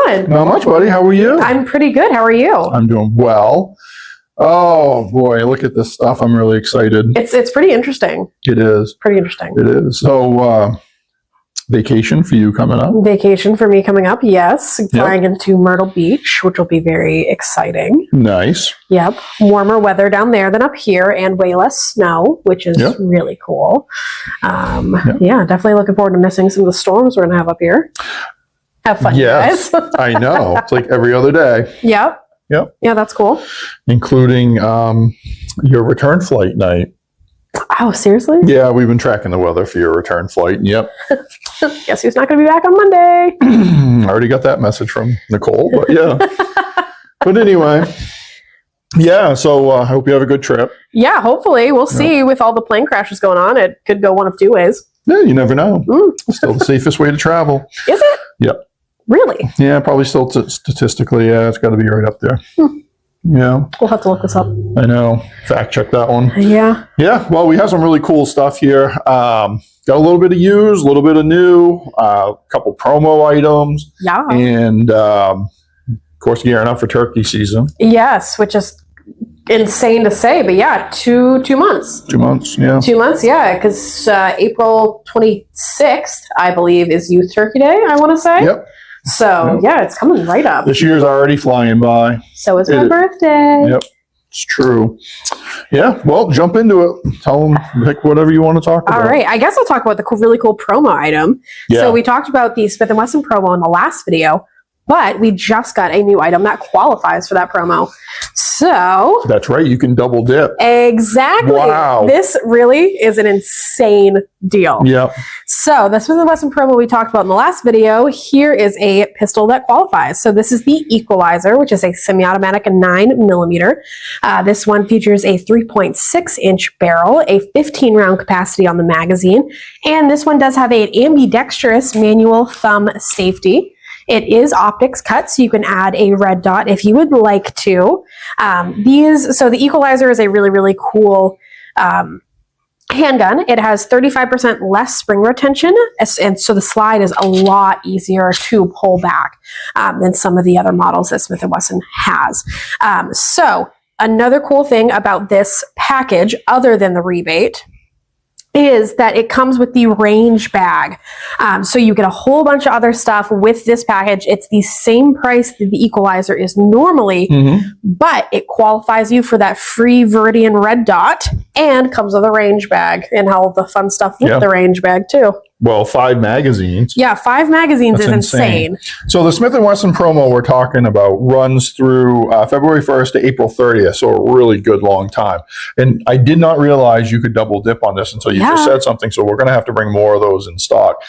doing? Not much, buddy. How are you? I'm pretty good. How are you? I'm doing well. Oh boy, look at this stuff. I'm really excited. It's pretty interesting. It is. Pretty interesting. It is. So, vacation for you coming up? Vacation for me coming up, yes. Flying into Myrtle Beach, which will be very exciting. Nice. Yep. Warmer weather down there than up here and way less snow, which is really cool. Yeah, definitely looking forward to missing some of the storms we're going to have up here. Have fun, guys. I know. It's like every other day. Yep. Yeah, that's cool. Including your return flight night. Oh, seriously? Yeah, we've been tracking the weather for your return flight. Yep. Guess who's not going to be back on Monday? I already got that message from Nicole, but yeah. But anyway, yeah, so I hope you have a good trip. Yeah, hopefully. We'll see with all the plane crashes going on. It could go one of two ways. Yeah, you never know. Still the safest way to travel. Is it? Yep. Really? Yeah, probably still statistically, yeah, it's got to be right up there. Yeah. We'll have to look this up. I know. Fact check that one. Yeah. Yeah, well, we have some really cool stuff here. Got a little bit of used, a little bit of new, a couple promo items. Yeah. And, of course, gearing up for turkey season. Yes, which is insane to say, but yeah, two months. 2 months, yeah. 2 months, yeah, because April 26th, I believe, is Youth Turkey Day, I want to say. Yep. So, yeah, it's coming right up. This year's already flying by. So is my birthday. Yep, it's true. Yeah, well, jump into it. Tell them, pick whatever you want to talk about. All right, I guess I'll talk about the really cool promo item. Yeah. So we talked about the Smith & Wesson promo in the last video, but we just got a new item that qualifies for that promo. So that's right, you can double dip. Exactly. Wow. This really is an insane deal. Yep. So the Smith & Wesson promo we talked about in the last video, here is a pistol that qualifies. So this is the Equalizer, which is a semi-automatic 9mm. This one features a 3.6-inch barrel, a 15-round capacity on the magazine, and this one does have an ambidextrous manual thumb safety. It is optics cut, so you can add a red dot if you would like to. So the Equalizer is a really, really cool handgun. It has 35% less spring retention, and so the slide is a lot easier to pull back than some of the other models that Smith & Wesson has. So another cool thing about this package, other than the rebate, is that it comes with the range bag. So you get a whole bunch of other stuff with this package. It's the same price that the Equalizer is normally, but it qualifies you for that free Viridian red dot and comes with a range bag and all the fun stuff with the range bag too. Well, 5 magazines. Yeah, 5 magazines is insane. So the Smith & Wesson promo we're talking about runs through February 1st to April 30th, so a really good long time. And I did not realize you could double dip on this until you just said something, so we're going to have to bring more of those in stock.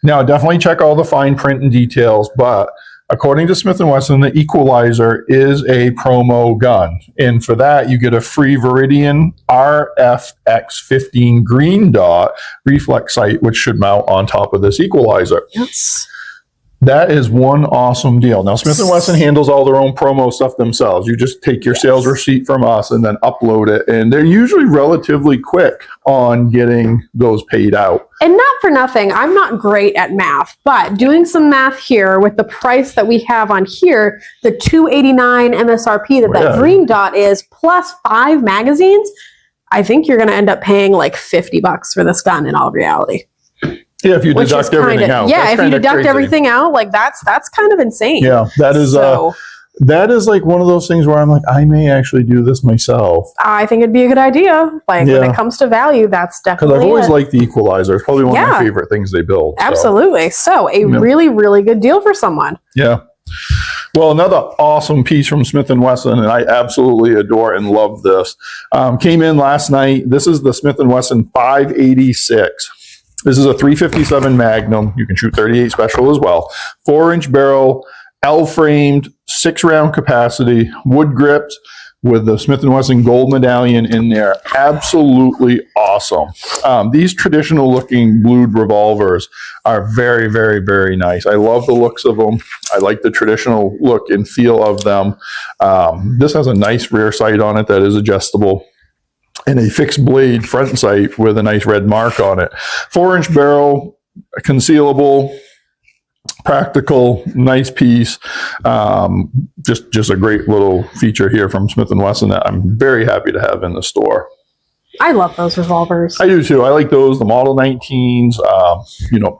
Now, definitely check all the fine print and details, but according to Smith & Wesson, the Equalizer is a promo gun. And for that, you get a free Viridian RFX15 green dot reflex sight, which should mount on top of this Equalizer. Yes. That is one awesome deal. Now, Smith & Wesson handles all their own promo stuff themselves. You just take your sales receipt from us and then upload it. And they're usually relatively quick on getting those paid out. And not for nothing, I'm not great at math, but doing some math here with the price that we have on here, the $289 MSRP that green dot is, plus 5 magazines, I think you're going to end up paying like $50 for this gun in all reality. Yeah, if you deduct everything out. Yeah, if you deduct everything out, like that's kind of insane. Yeah, that is that is like one of those things where I'm like, I may actually do this myself. I think it'd be a good idea. Like when it comes to value, that's definitely because I've always liked the Equalizer. It's probably one of my favorite things they build. Absolutely. So a really, really good deal for someone. Yeah. Well, another awesome piece from Smith & Wesson, and I absolutely adore and love this, came in last night. This is the Smith & Wesson 586. This is a 357 Magnum. You can shoot 38 special as well. 4-inch barrel, L-framed, 6-round capacity, wood gripped with the Smith & Wesson gold medallion in there. Absolutely awesome. These traditional looking blued revolvers are very, very, very nice. I love the looks of them. I like the traditional look and feel of them. This has a nice rear sight on it that is adjustable, and a fixed blade front sight with a nice red mark on it. 4-inch barrel, concealable, Practical, nice piece. Just a great little feature here from Smith & Wesson that I'm very happy to have in the store. I love those revolvers. I do too. I like those, the Model 19s,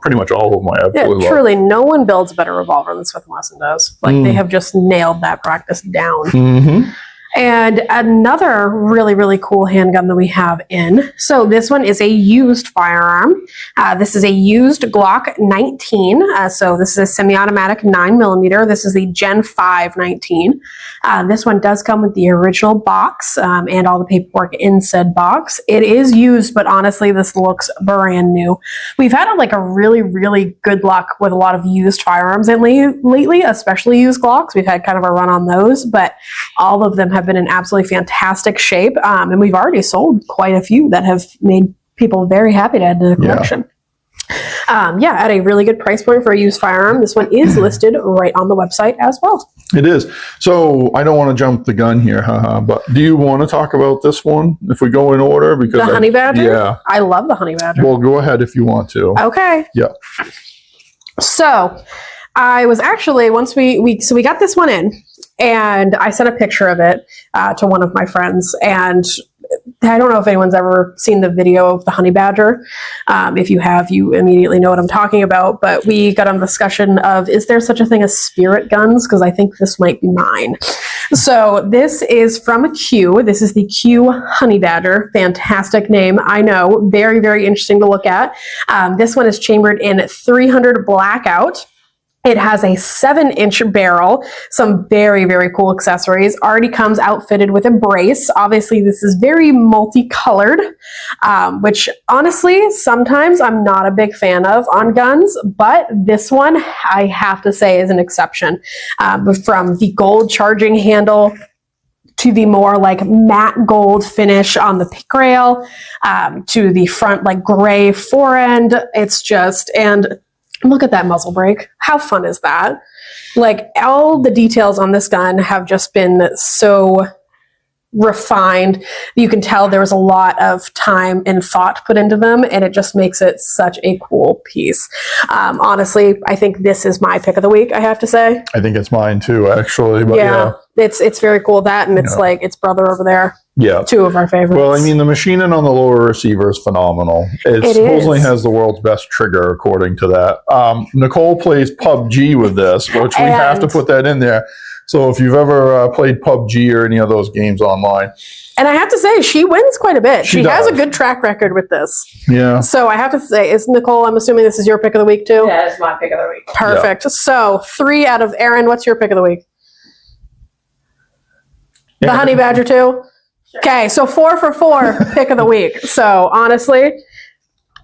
pretty much all of them I absolutely love. Truly, no one builds a better revolver than Smith & Wesson does. Like, they have just nailed that practice down. Mm-hmm. And another really, really cool handgun that we have in. So this one is a used firearm. This is a used Glock 19. So this is a semi-automatic 9mm. This is the Gen 5 19. This one does come with the original box and all the paperwork in said box. It is used, but honestly, this looks brand new. We've had like a really, really good luck with a lot of used firearms lately, especially used Glocks. We've had kind of a run on those, but all of them have been in absolutely fantastic shape. And we've already sold quite a few that have made people very happy to add to the collection. At a really good price point for a used firearm. This one is listed right on the website as well. It is. So I don't want to jump the gun here, but do you want to talk about this one if we go in order? Because the Honey Badger? Yeah. I love the Honey Badger. Well, go ahead if you want to. Okay. Yeah. So I was actually, once we got this one in, and I sent a picture of it to one of my friends, and I don't know if anyone's ever seen the video of the Honey Badger. If you have, you immediately know what I'm talking about, but we got on a discussion of, is there such a thing as spirit guns? Because I think this might be mine. So this is from a Q. This is the Q Honey Badger. Fantastic name. I know. Very, very interesting to look at. This one is chambered in 300 blackout. It has a 7-inch barrel, some very, very cool accessories. Already comes outfitted with a brace. Obviously, this is very multicolored, which honestly, sometimes I'm not a big fan of on guns, but this one, I have to say, is an exception. From the gold charging handle to the more like matte gold finish on the pick rail, to the front like gray fore end. It's just, and look at that muzzle brake. How fun is that? Like, all the details on this gun have just been so refined. You can tell there was a lot of time and thought put into them, and it just makes it such a cool piece. Honestly, I think this is my pick of the week, I have to say. I think it's mine too, actually. But yeah. It's very cool. That, and it's like its brother over there. Yeah. Two of our favorites. Well, I mean, the machining on the lower receiver is phenomenal. It supposedly has the world's best trigger, according to that. Nicole plays PUBG with this, which we have to put that in there. So if you've ever played PUBG or any of those games online. And I have to say, she wins quite a bit. She has does. a good track record with this. Yeah. So I have to say, is Nicole, I'm assuming this is your pick of the week too? Yeah, it's my pick of the week. Perfect. Yeah. So 3 out of Aaron, what's your pick of the week? The Honey Badger too? Okay, so 4 for 4 pick of the week. So honestly,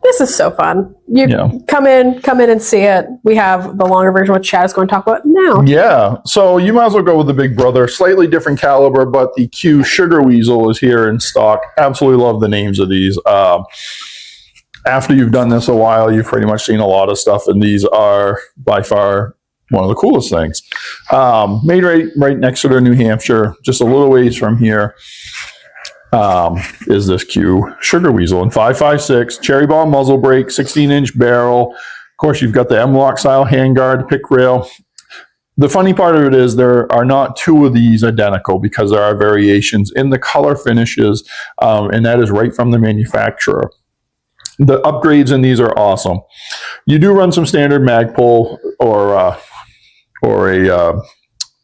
this is so fun. You come in and see it. We have the longer version, which Chad is going to talk about now. Yeah, so you might as well go with the big brother. Slightly different caliber, but the Q Sugar Weasel is here in stock. Absolutely love the names of these. After you've done this a while, you've pretty much seen a lot of stuff, and these are by far one of the coolest things. Made right next to New Hampshire, just a little ways from here. Is this Q Sugar Weasel in 5.56 cherry bomb muzzle brake, 16-inch barrel. Of course, you've got the M-LOK style handguard, pick rail. The funny part of it is there are not 2 of these identical because there are variations in the color finishes, and that is right from the manufacturer. The upgrades in these are awesome. You do run some standard Magpul or a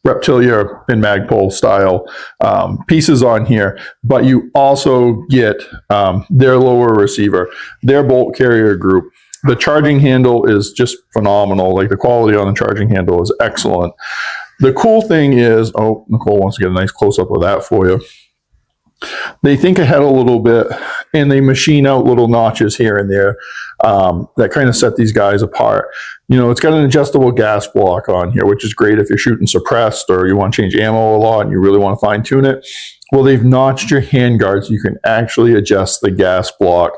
Reptilia and Magpul style pieces on here, but you also get their lower receiver, their bolt carrier group. The charging handle is just phenomenal. Like, the quality on the charging handle is excellent. The cool thing is, Nicole wants to get a nice close-up of that for you. They think ahead a little bit, and they machine out little notches here and there that kind of set these guys apart. You know, it's got an adjustable gas block on here, which is great if you're shooting suppressed or you want to change ammo a lot and you really want to fine tune it. Well, they've notched your handguard so you can actually adjust the gas block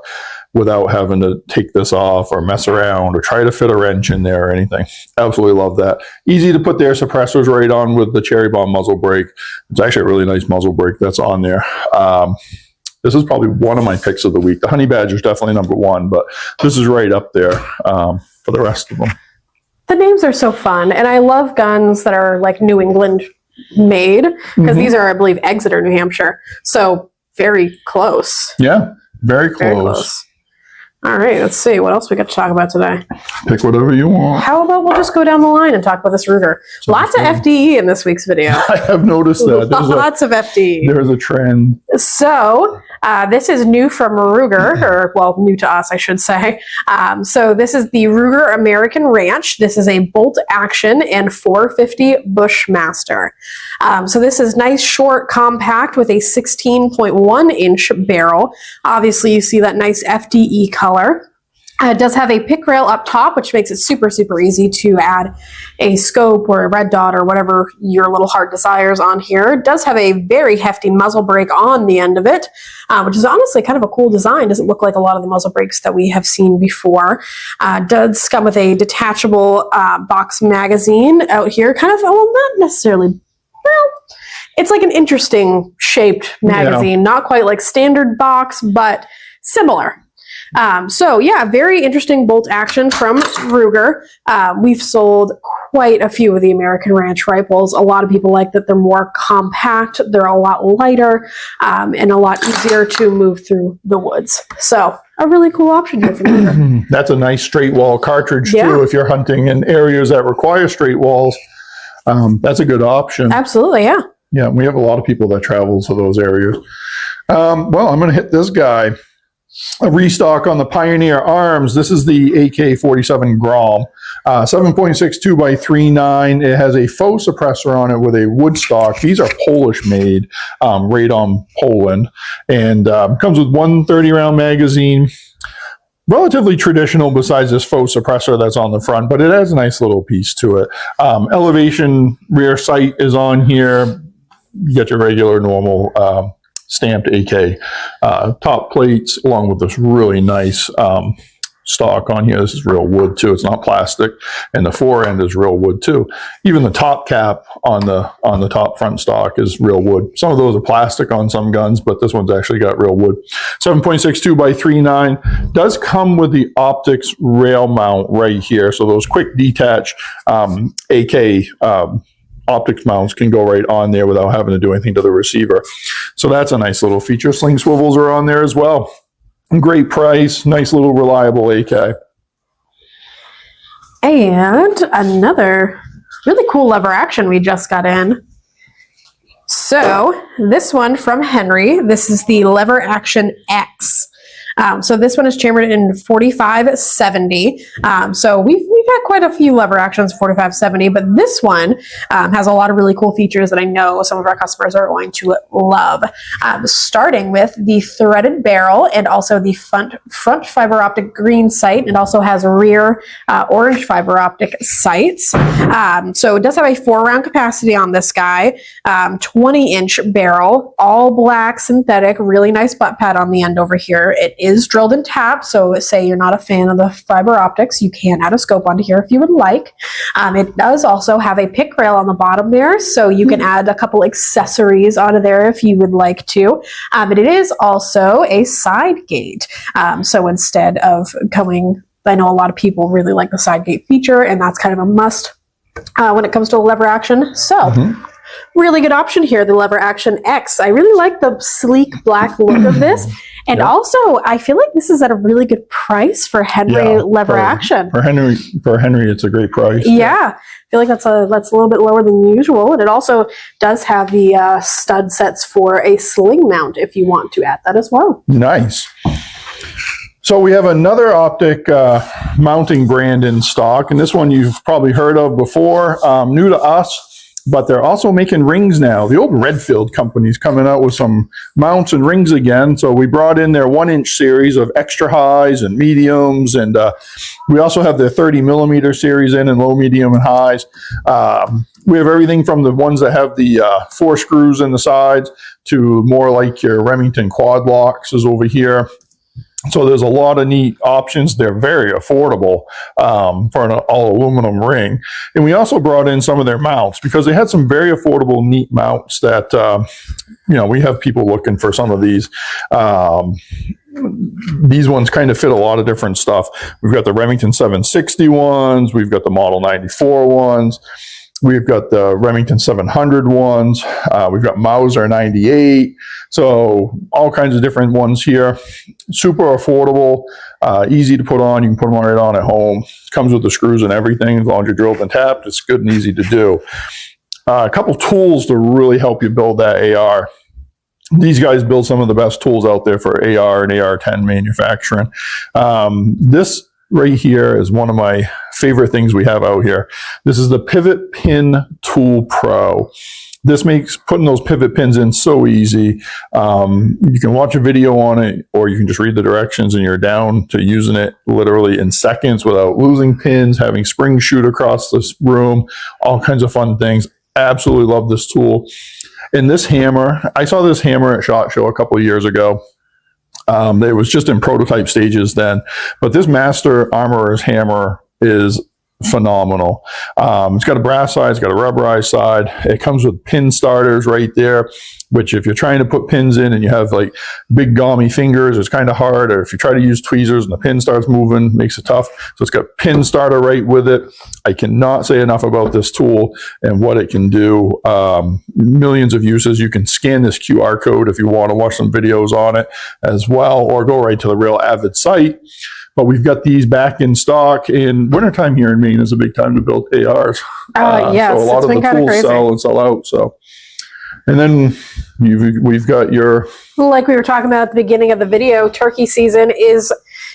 without having to take this off or mess around or try to fit a wrench in there or anything. Absolutely love that. Easy to put their suppressors right on with the cherry bomb muzzle brake. It's actually a really nice muzzle brake that's on there. This is probably one of my picks of the week. The Honey Badger is definitely number 1, but this is right up there for the rest of them. The names are so fun, and I love guns that are like New England made, because these are, I believe, Exeter, New Hampshire. So very close. Yeah, very close. Very close. All right, let's see. What else we got to talk about today? Pick whatever you want. How about we'll just go down the line and talk about this Ruger? Lots of FDE in this week's video. I have noticed that. Lots of FDE. There's a trend. So this is new from Ruger, or well, new to us, I should say. So this is the Ruger American Ranch. This is a bolt action and 450 Bushmaster. So this is nice, short, compact with a 16.1 inch barrel. Obviously, you see that nice FDE color. It does have a pick rail up top, which makes it super, super easy to add a scope or a red dot or whatever your little heart desires on here. It does have a very hefty muzzle brake on the end of it, which is honestly kind of a cool design. Doesn't look like a lot of the muzzle brakes that we have seen before. Does come with a detachable box magazine out here. Kind of, well, not necessarily, well, it's like an interesting shaped magazine. Not quite like standard box, but similar. So yeah, very interesting bolt action from Ruger. We've sold quite a few of the American Ranch rifles. A lot of people like that they're more compact, they're a lot lighter, and a lot easier to move through the woods. So a really cool option here from Ruger. That's a nice straight wall cartridge too. If you're hunting in areas that require straight walls, that's a good option. Absolutely, yeah. Yeah, we have a lot of people that travel to those areas. Well, I'm going to hit this guy. A restock on the Pioneer Arms. This is the AK-47 Grom, 7.62 by 3.9. It has a faux suppressor on it with a wood stock. These are Polish made, Radom, Poland, and comes with one 30-round magazine. Relatively traditional besides this faux suppressor that's on the front, but it has a nice little piece to it. Elevation rear sight is on here. You get your regular normal stamped AK top plates, along with this really nice stock on here. This is real wood too. It's not plastic, and the fore end is real wood too. Even the top cap on the top front stock is real wood. Some of those are plastic on some guns, but this one's actually got real wood. 7.62 by 3.9. Does come with the optics rail mount right here, so those quick detach AK optics mounts can go right on there without having to do anything to the receiver. So that's a nice little feature. Sling swivels are on there as well. Great price, nice little reliable AK. And another really cool lever action we just got in. So this one from Henry, this is the Lever Action X. So this one is chambered in 4570. So we've had quite a few lever actions 4570, but this one has a lot of really cool features that I know some of our customers are going to love. Starting with the threaded barrel and also the front fiber optic green sight. It also has rear orange fiber optic sights. So it does have a 4-round capacity on this guy, 20-inch barrel, all black synthetic, really nice butt pad on the end over here. It is drilled and tapped, so say you're not a fan of the fiber optics, you can add a scope onto here if you would like. It does also have a pick rail on the bottom there, so you can add a couple accessories onto there if you would like to. But it is also a side gate, so instead of coming, I know a lot of people really like the side gate feature, and that's kind of a must when it comes to a lever action. So really good option here, the Lever Action X. I really like the sleek black look of this. And also, I feel like this is at a really good price for Henry lever action. For Henry, it's a great price. Yeah, I feel like that's a little bit lower than usual. And it also does have the stud sets for a sling mount if you want to add that as well. Nice. So we have another optic mounting brand in stock, and this one you've probably heard of before, new to us. But they're also making rings now. The old Redfield company's coming out with some mounts and rings again. So we brought in their 1-inch series of extra highs and mediums. And we also have their 30mm series in low, medium, and highs. We have everything from the ones that have the 4 screws in the sides to more like your Remington quad locks is over here. So there's a lot of neat options. They're very affordable for an all aluminum ring. And we also brought in some of their mounts because they had some very affordable, neat mounts that, we have people looking for some of these. these ones kind of fit a lot of different stuff. We've got the Remington 760 ones. We've got the Model 94 ones. We've got the Remington 700 ones. We've got Mauser 98. So all kinds of different ones here. Super affordable, easy to put on. You can put them right on at home. Comes with the screws and everything. As long as you're drilled and tapped, it's good and easy to do. A couple tools to really help you build that AR. These guys build some of the best tools out there for AR and AR-10 manufacturing. This right here is one of my favorite things we have out here. This is the Pivot Pin Tool Pro. This makes putting those pivot pins in so easy. You can watch a video on it, or you can just read the directions and you're down to using it literally in seconds without losing pins, having springs shoot across this room, all kinds of fun things. Absolutely love this tool. And this hammer, I saw this hammer at SHOT Show a couple of years ago. It was just in prototype stages then, but this Master Armorer's hammer is phenomenal. It's got a brass side, it's got a rubberized side. It comes with pin starters right there, which if you're trying to put pins in and you have like big gummy fingers, it's kind of hard. Or if you try to use tweezers and the pin starts moving, makes it tough. So it's got pin starter right with it. I cannot say enough about this tool and what it can do. Millions of uses. You can scan this QR code if you want to watch some videos on it as well, or go right to the Real Avid site. But we've got these back in stock. In wintertime here in Maine is a big time to build ARs. Yes, so a lot of the tools crazy. sell and sell out. So, and then we've got your, like we were talking about at the beginning of the video, turkey season is,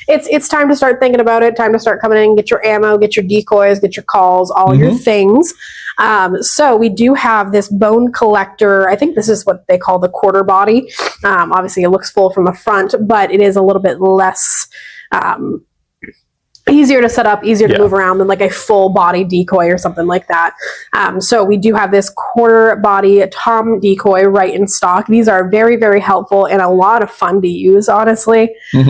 it's time to start thinking about it, time to start coming in, get your ammo, get your decoys, get your calls, all your things. So we do have this bone collector. I think this is what they call the quarter body. Obviously it looks full from the front, but it is a little bit less easier to set up, easier to move around than like a full body decoy or something like that. So we do have this quarter body Tom decoy right in stock. These are very, very helpful and a lot of fun to use, honestly. They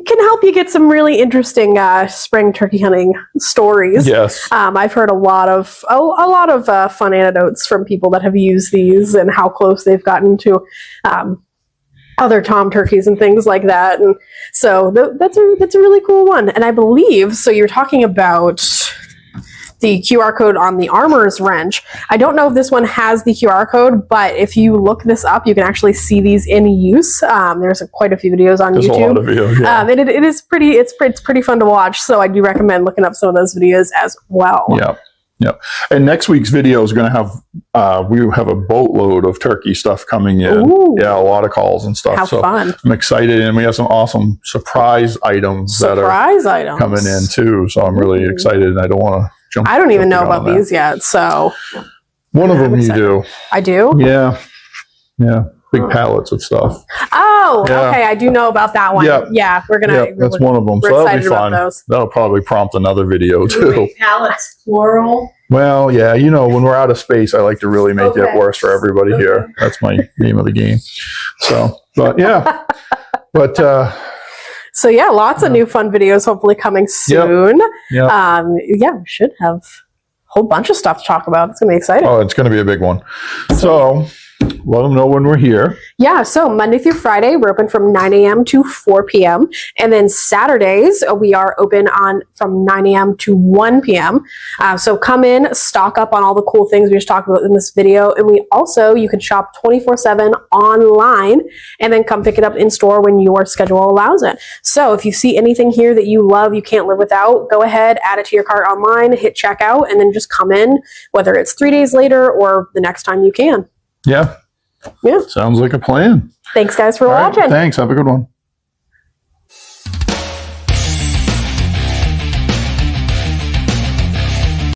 can help you get some really interesting spring turkey hunting stories. yes. I've heard a lot of fun anecdotes from people that have used these and how close they've gotten to other tom turkeys and things like that. And so that's a really cool one. And I believe, so you're talking about the QR code on the Armorer's wrench. I don't know if this one has the QR code, but if you look this up, you can actually see these in use. There's quite a few videos on YouTube. A lot of videos, yeah. It is pretty, it's pretty fun to watch. So I do recommend looking up some of those videos as well. Yeah. Yeah. And next week's video is going to have, we have a boatload of turkey stuff coming in. Ooh. Yeah, a lot of calls and stuff. How so fun. I'm excited. And we have some awesome surprise items that are coming in too. So I'm really excited, and I don't want to jump. I don't even know about these yet. So one of them you do. I do? Yeah. Yeah. Big pallets of stuff. Oh, okay. I do know about that one. Yep. Yeah, we're gonna. Yep, that's one of them. We're So that'll excited be about fun. those. That'll probably prompt another video too. Pallets, plural. Well, yeah, you know, when we're out of space, I like to really make it worse for everybody here. That's my name of the game. So, but yeah, but so yeah, lots of new fun videos hopefully coming soon. yeah. Yeah, we should have a whole bunch of stuff to talk about. It's gonna be exciting. Oh, it's going to be a big one. So let them know when we're here. Yeah, so Monday through Friday, we're open from 9 a.m. to 4 p.m. And then Saturdays, we are open from 9 a.m. to 1 p.m. So come in, stock up on all the cool things we just talked about in this video. And you can shop 24/7 online and then come pick it up in store when your schedule allows it. So if you see anything here that you love, you can't live without, go ahead, add it to your cart online, hit checkout, and then just come in, whether it's 3 days later or the next time you can. Yeah. Yeah. Sounds like a plan. Thanks, guys, for All right, watching. thanks. Have a good one.